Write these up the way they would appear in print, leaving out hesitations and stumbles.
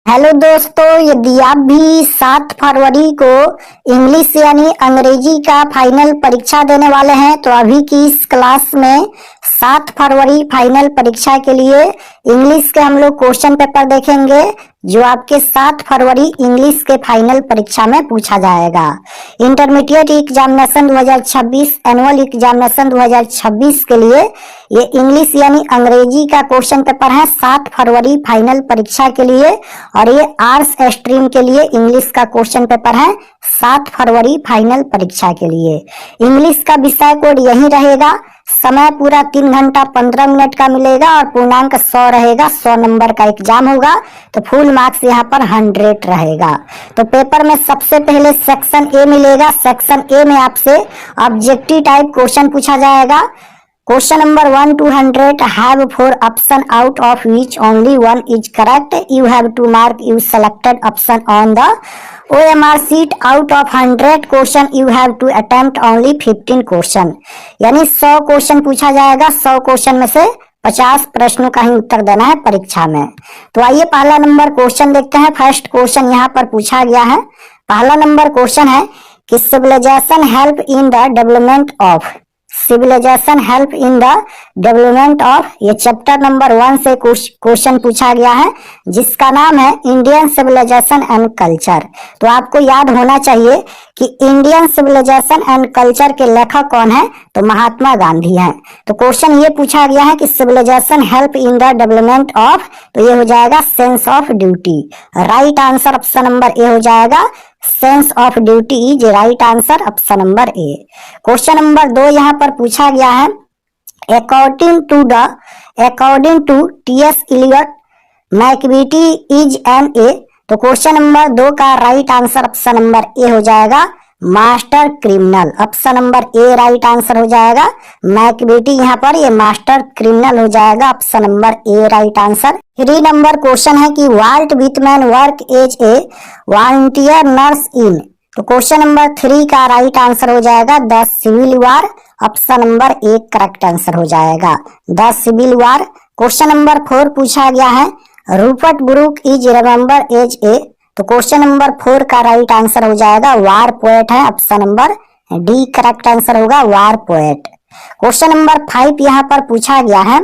Hello दोस्तों, यदि आप भी 7 फरवरी को इंग्लिश यानी अंग्रेजी का फाइनल परीक्षा देने वाले हैं तो अभी की इस क्लास में 7 फरवरी फाइनल परीक्षा के लिए इंग्लिश के हम लोग क्वेश्चन पेपर देखेंगे जो आपके 7 फरवरी इंग्लिश के फाइनल परीक्षा में पूछा जाएगा। इंटरमीडिएट एग्जामिनेशन 2026 एनुअल एग्जामिनेशन 2026 के लिए ये इंग्लिश यानी अंग्रेजी का क्वेश्चन पेपर है 7 फरवरी फाइनल परीक्षा के लिए। और ये आर्ट्स स्ट्रीम के लिए इंग्लिश का क्वेश्चन पेपर है 7 फरवरी फाइनल परीक्षा के लिए। इंग्लिश का विषय कोड यही रहेगा। समय पूरा 3 घंटा 15 मिनट का मिलेगा और पूर्णांक 100 रहेगा। 100 नंबर का एग्जाम होगा तो फुल मार्क्स यहाँ पर 100 रहेगा। तो पेपर में सबसे पहले सेक्शन ए मिलेगा। सेक्शन ए में आपसे ऑब्जेक्टिव टाइप क्वेश्चन पूछा जाएगा। Question number 1 to 100 have 4 option out of which only one is correct. You have to mark you selected option on the OMR sheet. Out of 100 question you have to attempt only 15 question. यानी 100 question पूछा जाएगा। 100 question में से 50 प्रश्नों का ही उत्तर देना है परीक्षा में। तो आइए पहला नंबर क्वेश्चन देखते हैं। फर्स्ट क्वेश्चन यहाँ पर पूछा गया है। पहला नंबर क्वेश्चन है कि civilization help in the development of. Civilization help in the development of, ये चैप्टर नंबर 1 से क्वेश्चन पूछा गया है जिसका नाम है इंडियन सिविलाइजेशन एंड कल्चर। तो आपको याद होना चाहिए कि इंडियन सिविलाइजेशन एंड कल्चर के लेखक कौन है, तो महात्मा गांधी हैं। तो क्वेश्चन ये पूछा गया है कि civilization help in the development of, तो ये हो जाएगा sense of duty. Right answer option number A हो जाएगा। Sense of duty is right answer, option number A. Question number 2 यहाँ पर पूछा गया है according to T S. Eliot Macbeth is an a. तो क्वेश्चन नंबर 2 का right answer option number A हो जाएगा master criminal. Option number A right answer हो जाएगा। मैकबीटी यहाँ पर ये मास्टर क्रिमिनल हो जाएगा। Option number A right answer. 3 number question है कि Walt Whitman work as a volunteer nurse in. तो क्वेश्चन नंबर 3 का राइट आंसर हो जाएगा the civil war. Option number A correct answer हो जाएगा the civil war. Question number 4 पूछा गया है Rupert Brooke is remember as a. तो क्वेश्चन नंबर 4 का राइट आंसर हो जाएगा वार पोएट है। Option number D correct answer होगा वार पोएट। क्वेश्चन नंबर 5 यहाँ पर पूछा गया है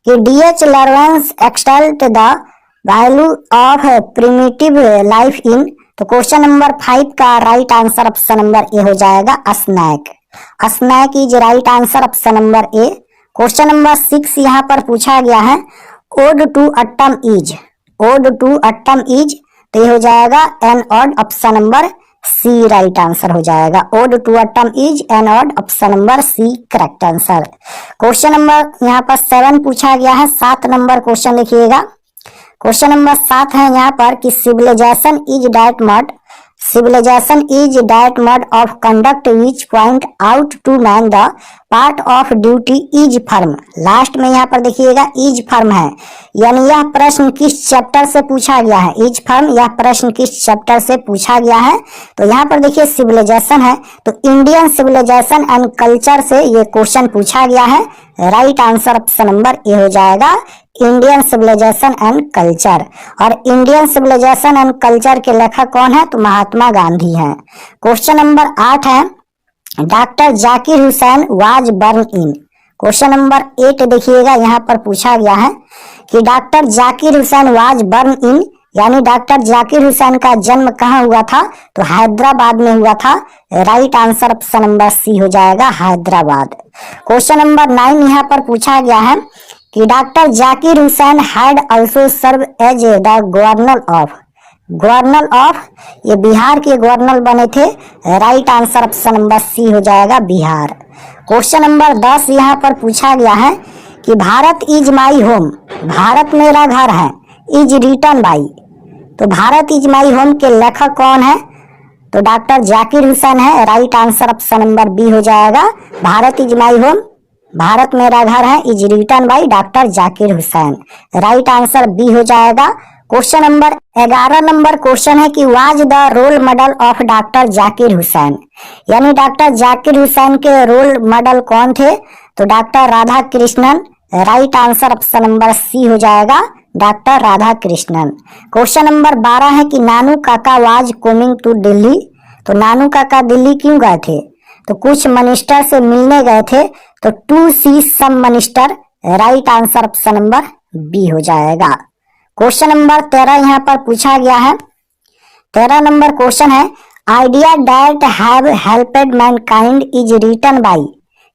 कि D H. Lawrence extolled the value of primitive life in. तो क्वेश्चन नंबर 5 का right answer option number A हो जाएगा snake. Snake is right answer, option number A. Question number 6 यहाँ पर पूछा गया है ode to autumn is. Ode to autumn is, तो ये हो जाएगा an odd, option number C right answer हो जाएगा। Ode to autumn is an odd, option number C correct answer. Question number यहाँ पर 7 पूछा गया है। 7 नंबर क्वेश्चन लिखिएगा। क्वेश्चन नंबर 7 है यहाँ पर कि civilization is that mode. Civilization is that mode of conduct which point out to man the part of duty is firm. Last में यहाँ पर देखिएगा इज फर्म है, यानी यह प्रश्न किस चैप्टर से पूछा गया है। इज फर्म, यह प्रश्न किस चैप्टर से पूछा गया है। तो यहाँ पर देखिए सिविलाइजेशन है तो इंडियन सिविलाइजेशन एंड कल्चर से ये क्वेश्चन पूछा गया है। Right answer option number A हो जाएगा इंडियन सिविलाइजेशन एंड कल्चर। और इंडियन सिविलाइजेशन एंड कल्चर के लेखक कौन है, तो महात्मा गांधी हैं। क्वेश्चन नंबर 8 है doctor Zakir Hussain was born in. Question number 8 देखिएगा, यहाँ पर पूछा गया है कि doctor Zakir Hussain was born in, यानी डॉक्टर जाकिर हुसैन का जन्म कहाँ हुआ था, तो हैदराबाद में हुआ था। Right answer option number C हो जाएगा हैदराबाद। क्वेश्चन नंबर 9 यहाँ पर पूछा गया है कि doctor Zakir Hussain had also serve as the governor of. Governor of, ये बिहार के गवर्नर बने थे। Right answer option number C हो जाएगा बिहार। क्वेश्चन नंबर 10 यहाँ पर पूछा गया है कि Bharat is my home. Bharat मेरा घर है। इज रिटन बाई, तो भारत इज माई होम के लेखक कौन है, तो डॉक्टर जाकिर हुसैन है। Right answer option number B हो जाएगा Bharat is my home, Bharat मेरा घर है, is written by doctor Zakir Hussain. Right answer B हो जाएगा। क्वेश्चन नंबर 11 नंबर क्वेश्चन है कि was the role model of doctor Zakir Hussain, यानी डॉक्टर जाकिर हुसैन के रोल मॉडल कौन थे, तो doctor Radhakrishnan. Right answer option number C हो जाएगा doctor Radhakrishnan. Question number 12 है कि Nanu Kaka was coming to Delhi. तो नानू काका दिल्ली क्यों गए थे? तो कुछ मिनिस्टर से मिलने गए थे। तो to see some minister, right answer option number B हो जाएगा। क्वेश्चन नंबर 13 यहाँ पर पूछा गया है। 13 नंबर क्वेश्चन है idea that have helped mankind is written by.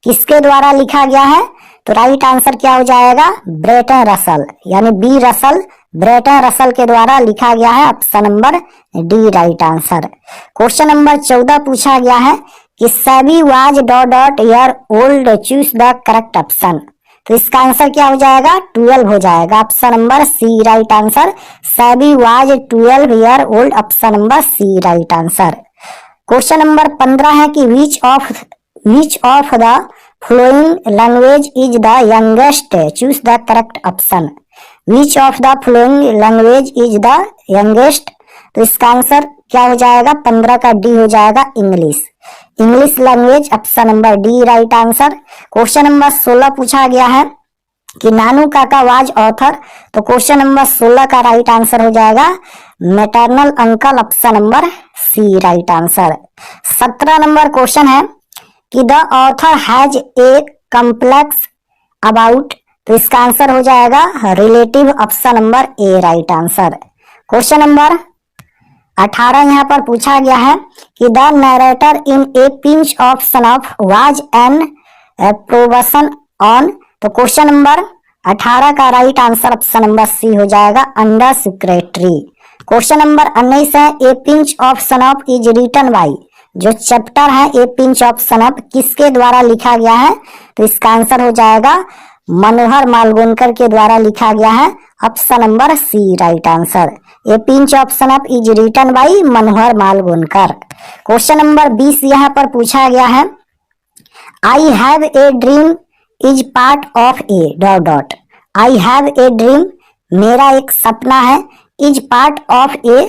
किसके द्वारा लिखा गया है? तो राइट आंसर क्या हो जाएगा? ब्रेटन रसल, यानी बी रसल, ब्रेटन रसल के द्वारा लिखा गया है। Option number D right answer. Question number 14 पूछा गया है कि Sebi was dot year old, choose the correct option. तो इसका आंसर क्या हो जाएगा? 12 हो जाएगा। Option number C right answer. Sebi was 12 year old, option number C right answer. Question number 15 है कि which of the flowing language is the youngest, choose the correct option. Which of the flowing language is the youngest. तो इसका answer क्या हो जाएगा? 15 का D हो जाएगा, English. English language, option number D right answer. Question number 16 पूछा गया है कि नानू काका वाज ऑथर। तो क्वेश्चन नंबर 16 का राइट आंसर हो जाएगा maternal uncle, option number C right answer. 17 नंबर क्वेश्चन है कि the author has a complex about. तो इसका आंसर हो जाएगा relative, option number A right answer. Question number 18 यहाँ पर पूछा गया है कि the narrator in a pinch of snuff was an probation on. तो क्वेश्चन नंबर 18 का right answer option number C हो जाएगा, अंडर सेक्रेटरी। क्वेश्चन नंबर 19 है a pinch of snuff is written by. जो चैप्टर है ए पिंच ऑफ सनफ किसके द्वारा लिखा गया है? तो इसका आंसर हो जाएगा मनोहर मालगोनकर के द्वारा लिखा गया है। Option number C right answer. A pinch of snuff is written by Manohar Malgonkar. Question number 20 यहाँ पर पूछा गया है I have a dream is part of a dot. I have a dream, मेरा एक सपना है, इज पार्ट ऑफ ए।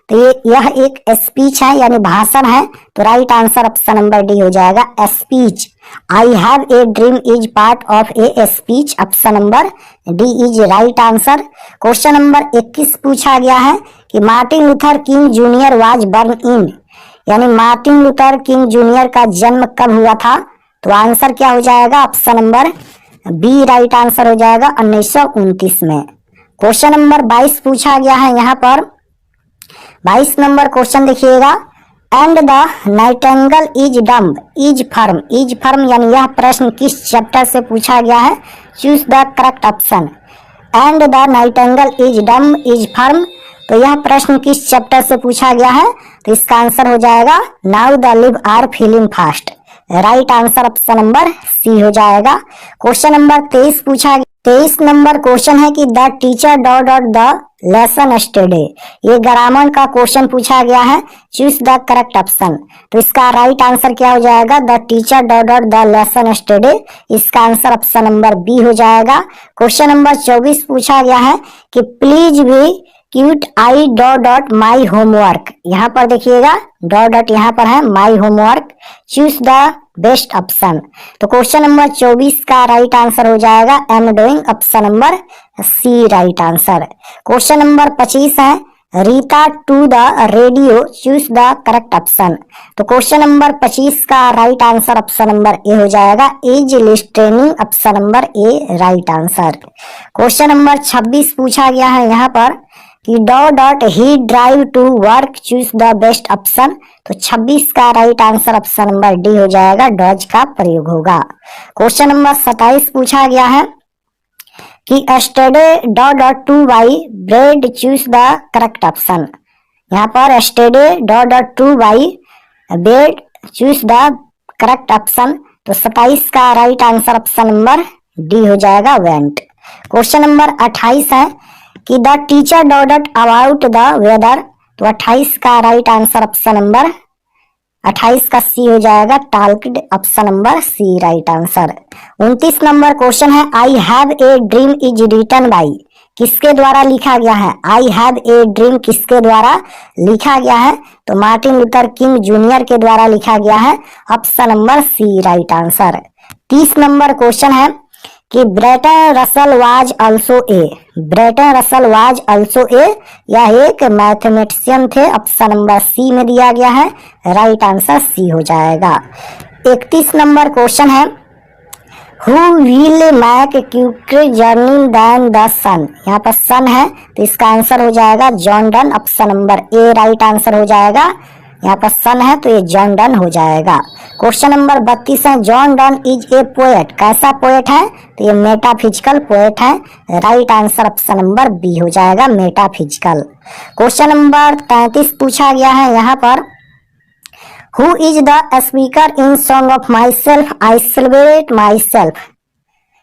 तो यह एक स्पीच है, यानी भाषण है। तो right answer option number D हो जाएगा, speech. I have a dream is part of a speech, option number D is right answer. Question number 21 पूछा गया है कि Martin Luther King junior was born in, यानी मार्टिन लूथर किंग जूनियर का जन्म कब हुआ था? तो आंसर क्या हो जाएगा? Option number B right answer हो जाएगा, 1929 में। क्वेश्चन नंबर 22 पूछा गया है यहाँ पर। 22 नंबर क्वेश्चन देखिएगा, and the Nightingale is dumb is firm. Is firm यानी यह प्रश्न किस चैप्टर से पूछा गया है? Choose the correct option. And the Nightingale is dumb is firm, तो यह प्रश्न किस चैप्टर से पूछा गया है? तो इसका आंसर हो जाएगा now the live are feeling fast, right answer option number C हो जाएगा। क्वेश्चन नंबर 23 पूछा गया। 23 नंबर क्वेश्चन है कि the teacher dot the lesson study. ये ग्रामर का क्वेश्चन पूछा गया है, चूज द करेक्ट ऑप्शन। तो इसका राइट आंसर क्या हो जाएगा? The teacher dot the lesson study, इसका आंसर ऑप्शन नंबर बी हो जाएगा। क्वेश्चन नंबर 24 पूछा गया है कि प्लीज भी cute I dot my homework. यहाँ पर देखिएगा डॉट यहाँ पर है my homework, choose the best option. तो क्वेश्चन नंबर 24 का राइट आंसर हो जाएगा am doing, option number C right answer. Question number 25 है Rita to the radio, choose the correct option. तो क्वेश्चन नंबर 25 का right answer option number A हो जाएगा, is listening, option number A right answer. Question number 26 पूछा गया है यहाँ पर कि dot he drive to work, choose the best option. तो 26 का right answer option number D हो जाएगा, डॉज का प्रयोग होगा। क्वेश्चन नंबर 27 पूछा गया है कि study dot to buy bread, choose the correct option. यहाँ पर study dot to buy bread, choose the correct option. तो 27 का right answer option number D हो जाएगा, वेंट। क्वेश्चन नंबर 28 है कि the teacher dot about the weather. तो 28 का राइट आंसर ऑप्शन नंबर 28 का सी हो जाएगा, talked, option number C right answer. 29 number question है I have a dream is written by. किसके द्वारा लिखा गया है? आई हैव ए ड्रीम किसके द्वारा लिखा गया है? तो मार्टिन लूथर किंग जूनियर के द्वारा लिखा गया है, option number C right answer. 30 number question है कि Bertrand Russell was also a, Bertrand Russell was also a, यह एक मैथमेटिशियन थे। ऑप्शन नंबर सी में दिया गया है, राइट आंसर सी हो जाएगा। 31 नंबर क्वेश्चन है, who will make quicker journey than the sun, यहाँ पर सन है तो इसका आंसर हो जाएगा John Donne. Option number A right answer हो जाएगा, यहाँ पर सन है तो ये जॉन डन हो जाएगा। क्वेश्चन नंबर 32 है, John Donne is a poet, कैसा पोएट है तो ये मेटाफिजिकल पोएट है, right answer option number B हो जाएगा मेटाफिजिकल। क्वेश्चन नंबर 33 पूछा गया है यहाँ पर, who is the speaker in song of myself I celebrate myself,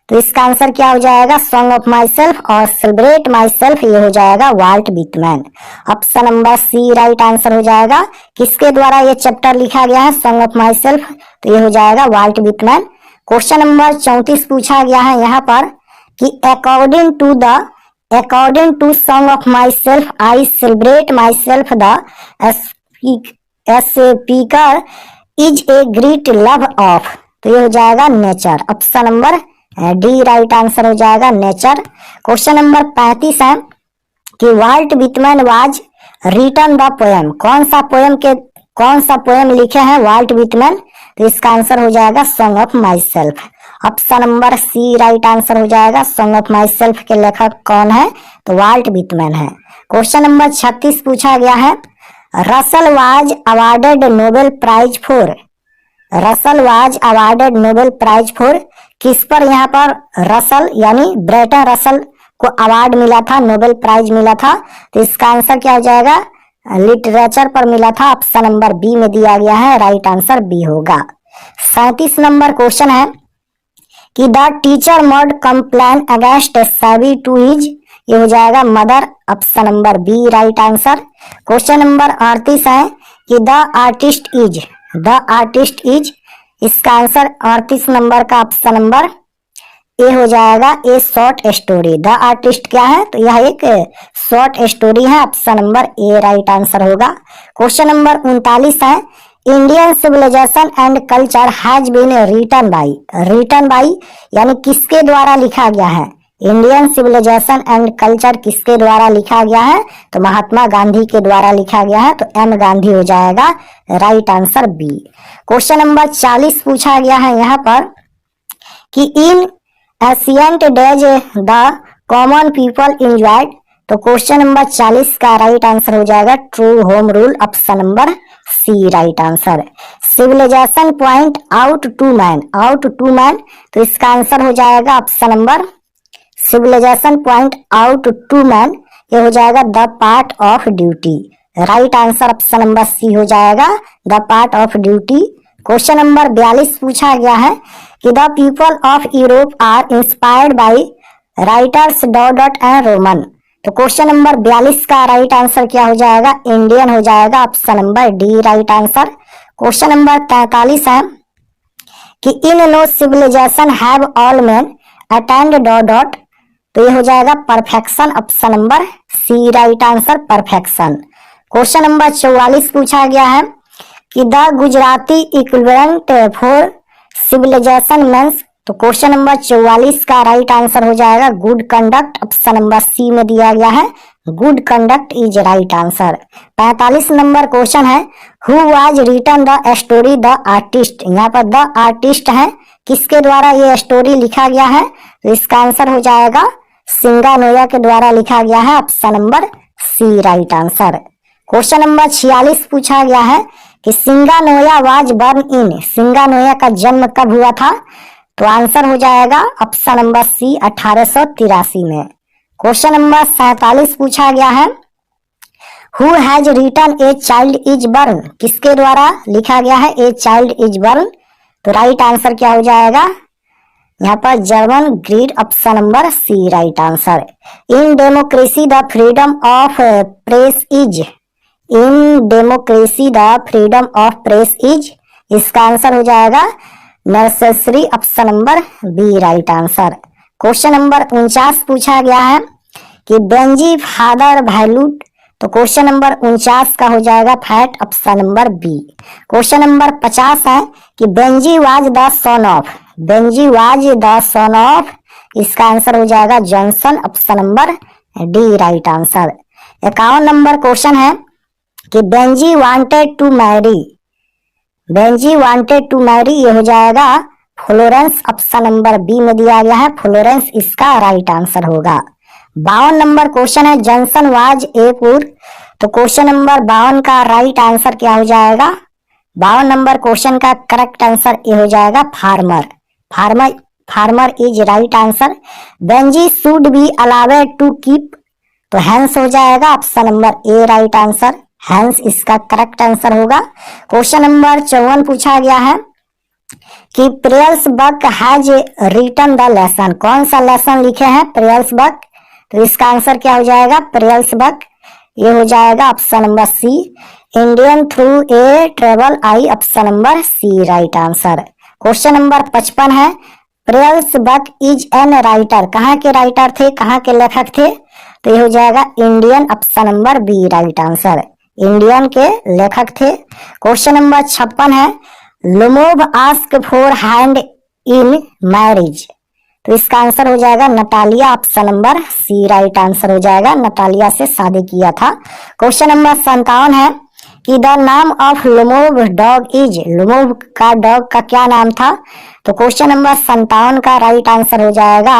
तो इसका आंसर क्या हो जाएगा सॉन्ग ऑफ माई सेल्फ, और सेलिब्रेट माई सेल्फ ये हो जाएगा Walt Whitman. Option number C right answer हो जाएगा। किसके द्वारा ये चैप्टर लिखा गया है सॉन्ग ऑफ माई सेल्फ, तो ये हो जाएगा वाल्ट विटमैन। क्वेश्चन नंबर 34 पूछा गया है यहाँ पर कि according to song of myself I celebrate myself the speaker is a great love of, तो ये हो जाएगा nature. Option number D right answer हो जाएगा नेचर। क्वेश्चन नंबर 35 है कि Walt Whitman was written the poem, कौन सा पोएम लिखे हैं वाल्ट विटमैन, तो इसका आंसर हो जाएगा song of myself. Option number C right answer हो जाएगा। सॉन्ग ऑफ माई सेल्फ के लेखक कौन है तो वाल्ट विटमैन है। क्वेश्चन नंबर 36 पूछा गया है, Russell was awarded Nobel prize for, Russell was awarded Nobel prize for, किस पर यहाँ पर रसल यानी ब्रेटन रसल को अवार्ड मिला था, नोबेल प्राइज मिला था, तो इसका आंसर क्या हो जाएगा लिटरेचर पर मिला था। ऑप्शन नंबर बी में दिया गया है, राइट आंसर बी होगा। 37 नंबर क्वेश्चन है कि the teacher made complain against savvy to his, ये हो जाएगा mother. Option number B right answer. Question number 38 है कि द आर्टिस्ट इज, इसका आंसर 38 नंबर का ऑप्शन नंबर ए हो जाएगा, a short story. The artist क्या है तो यह एक शॉर्ट स्टोरी है, option number A right answer होगा। क्वेश्चन नंबर 39 है, Indian civilization and culture has been written by यानी किसके द्वारा लिखा गया है, इंडियन सिविलाइजेशन एंड कल्चर किसके द्वारा लिखा गया है तो महात्मा गांधी के द्वारा लिखा गया है, तो एम गांधी हो जाएगा, right answer B. Question number 40 पूछा गया है यहाँ पर कि in ancient days the common people enjoyed, तो क्वेश्चन नंबर 40 का राइट आंसर हो जाएगा true home rule. Option number C right answer. Civilization point out to man, तो इसका आंसर हो जाएगा option number civilization point out to man, ये हो जाएगा the part of duty, right answer option number C हो जाएगा the part of duty. Question number 42 पूछा गया है कि the people of Europe are inspired by writers dot and Roman, तो क्वेश्चन नंबर 42 का राइट आंसर क्या हो जाएगा इंडियन हो जाएगा, option number D right answer. Question number 43 है कि in no civilization have all man attend dot, तो ये हो जाएगा perfection, option number C right answer perfection. Question number 44 पूछा गया है कि the Gujarati equivalent for civilization means, तो क्वेश्चन नंबर 44 का राइट आंसर हो जाएगा good conduct, option number C में दिया गया है good conduct is right answer. 45 number question है, who was written the story the artist, यहाँ पर द आर्टिस्ट है, किसके द्वारा ये स्टोरी लिखा गया है तो इसका आंसर हो जाएगा सिंगानोया के द्वारा लिखा गया है, option number C right answer. Question number 46 पूछा गया है कि सिंगानोया वाज बर्न इन, सिंगानोया का जन्म कब हुआ था, तो आंसर हो जाएगा ऑप्शन नंबर सी 1883 में। क्वेश्चन नंबर 47 पूछा गया है, who has written a child is born, किसके द्वारा लिखा गया है ए चाइल्ड इज बर्न, तो राइट आंसर क्या हो जाएगा यहाँ पर Germaine Greer, option number C right answer. In democracy the freedom of press is, in democracy the freedom of press is, इसका आंसर हो जाएगा necessary, option number B right answer. Question number 49 पूछा गया है कि बेंजी फादर वैल्यूड, तो question number 49 का हो जाएगा fat, option number B. Question number 50 है कि Benjy was the son of, Benjy was the son of, इसका आंसर हो जाएगा Johnson, option number D right answer. 51 number question है कि Benjy wanted to marry, Benjy wanted to marry, ये हो जाएगा फ्लोरेंस, ऑप्शन नंबर बी में दिया गया है, फ्लोरेंस इसका राइट आंसर होगा। 52 नंबर क्वेश्चन है जॉनसन वाज ए पुअर, तो क्वेश्चन नंबर 52 का राइट आंसर क्या हो जाएगा? 52 नंबर क्वेश्चन का करेक्ट आंसर ये हो जाएगा farmer, farmer, farmer is right answer. Benjy should be allowed to keep, तो हैंस हो जाएगा, option number A right answer, hens इसका करेक्ट आंसर होगा। क्वेश्चन नंबर 54 पूछा गया है कि Pearl S Buck has written the lesson, कौन सा लेसन लिखे हैं प्रियल्स बक? तो इसका आंसर क्या हो जाएगा? प्रियल्स बक, ये हो जाएगा option number C, Indian through a travel eye, option number C right answer. Question number 55 है Pearl S Buck is an writer, कहाँ के राइटर थे, कहाँ के लेखक थे? तो ये हो जाएगा Indian, option number B right answer, Indian के लेखक थे। क्वेश्चन नंबर 56 है Lomov ask for hand in marriage, तो इसका आंसर हो जाएगा Natalia, option number C right answer हो जाएगा, नटालिया से शादी किया था। क्वेश्चन नंबर 57 है कि द नाम ऑफ लुमोव डॉग इज, लुमोव का डॉग का क्या नाम था? तो क्वेश्चन नंबर 57 का राइट आंसर हो जाएगा,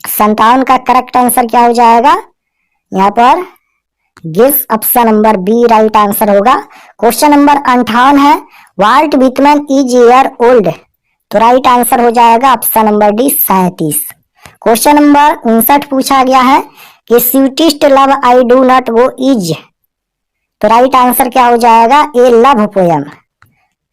57 का करेक्ट आंसर क्या हो जाएगा यहाँ पर? Gives, option number B right answer होगा। क्वेश्चन नंबर 58 है Walt Whitman is year old, तो राइट आंसर हो जाएगा option number D 37। Question number 59 पूछा गया है कि sweetest love I do not go is, तो राइट आंसर क्या हो जाएगा? A love poem,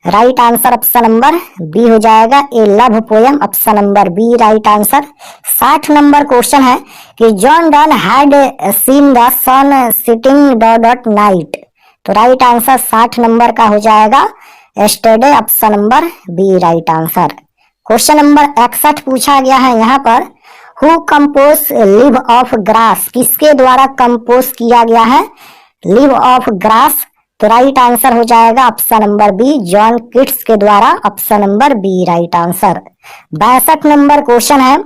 right answer option number B हो जाएगा, a love poem, option number B right answer. 60 number question है कि John Donne had seen the sun sitting dot night, तो right answer 60 number का हो जाएगा yesterday, option number B right answer. Question number 61 पूछा गया है यहाँ पर who compose leave of grass, किसके द्वारा कंपोज किया गया है लिव ऑफ ग्रास? तो राइट आंसर हो जाएगा option number B, John Keats के द्वारा, option number B right answer. 62 number question है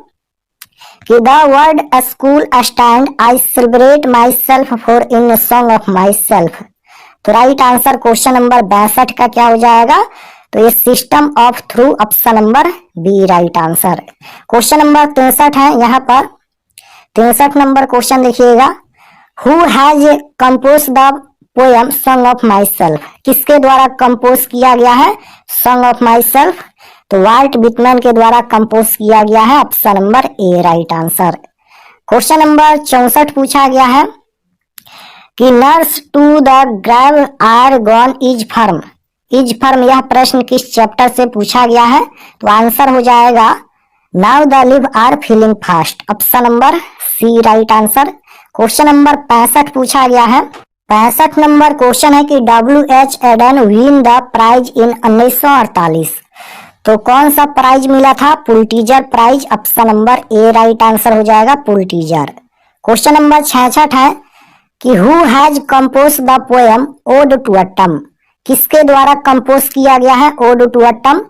कि the word school stand I celebrate myself for in song of myself, तो right answer question number 62 का क्या हो जाएगा? तो ये system of through, option number B right answer. Question number 63 है यहाँ पर, 63 नंबर क्वेश्चन देखिएगा who has compose the poem song of myself, किसके द्वारा कंपोज किया गया है सॉन्ग ऑफ माई सेल्फ? तो वाल्ट विटमैन के द्वारा कंपोज किया गया है, option number A right answer. Question number 64 पूछा गया है कि nurse to the grave are gone is firm, is firm यह प्रश्न किस चैप्टर से पूछा गया है? तो आंसर हो जाएगा now the live are feeling fast, option number C right answer. Question number 65 पूछा गया है, 65 नंबर क्वेश्चन है कि WH Auden win the prize in 1948, तो कौन सा प्राइज मिला था? Pulitzer prize, option number A right answer हो जाएगा, पुलिट्जर। क्वेश्चन नंबर 66 है कि who has compose the poem ode to autumn, किसके द्वारा कंपोज किया गया है ओड टू ऑटम?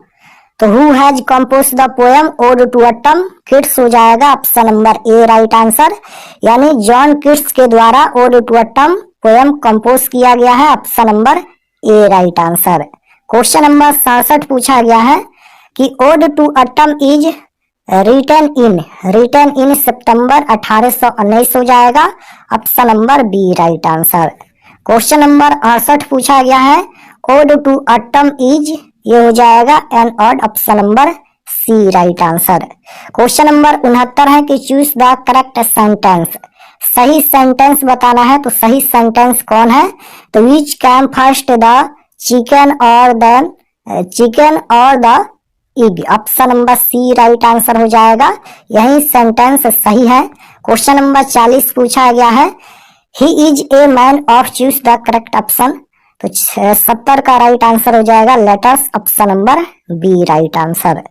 तो who has compose the poem ode to autumn? Keats हो जाएगा, option number A right answer, यानी जॉन किट्स के द्वारा odd to autumn poem compose किया गया है, option number A right answer. Question number 67 पूछा गया है कि ode to autumn is written in September 1819 हो जाएगा, option number B right answer. Question number 68 पूछा गया है ओड टू ऑटम इज, ये हो जाएगा an odd, option number C right answer. Question number 69 है कि चूज द करेक्ट सेंटेंस, सही सेंटेंस बताना है, तो सही सेंटेंस कौन है? तो which came first the chicken और the egg, option number C right answer हो जाएगा, यही सेंटेंस सही है। क्वेश्चन नंबर 40 पूछा गया है he is a man of, choose the correct option, तो 70 का राइट आंसर हो जाएगा letters, option number B right answer.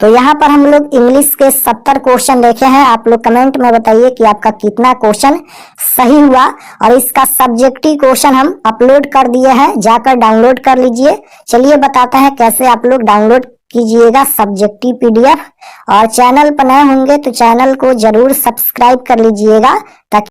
तो यहाँ पर हम लोग इंग्लिश के 70 क्वेश्चन देखे हैं, आप लोग कमेंट में बताइए कि आपका कितना क्वेश्चन सही हुआ, और इसका सब्जेक्टिव क्वेश्चन हम अपलोड कर दिए हैं, जाकर डाउनलोड कर लीजिए। चलिए बताते हैं कैसे आप लोग डाउनलोड कीजिएगा सब्जेक्टिव पीडीएफ। और चैनल पर नए होंगे तो चैनल को जरूर सब्सक्राइब कर लीजिएगा ताकि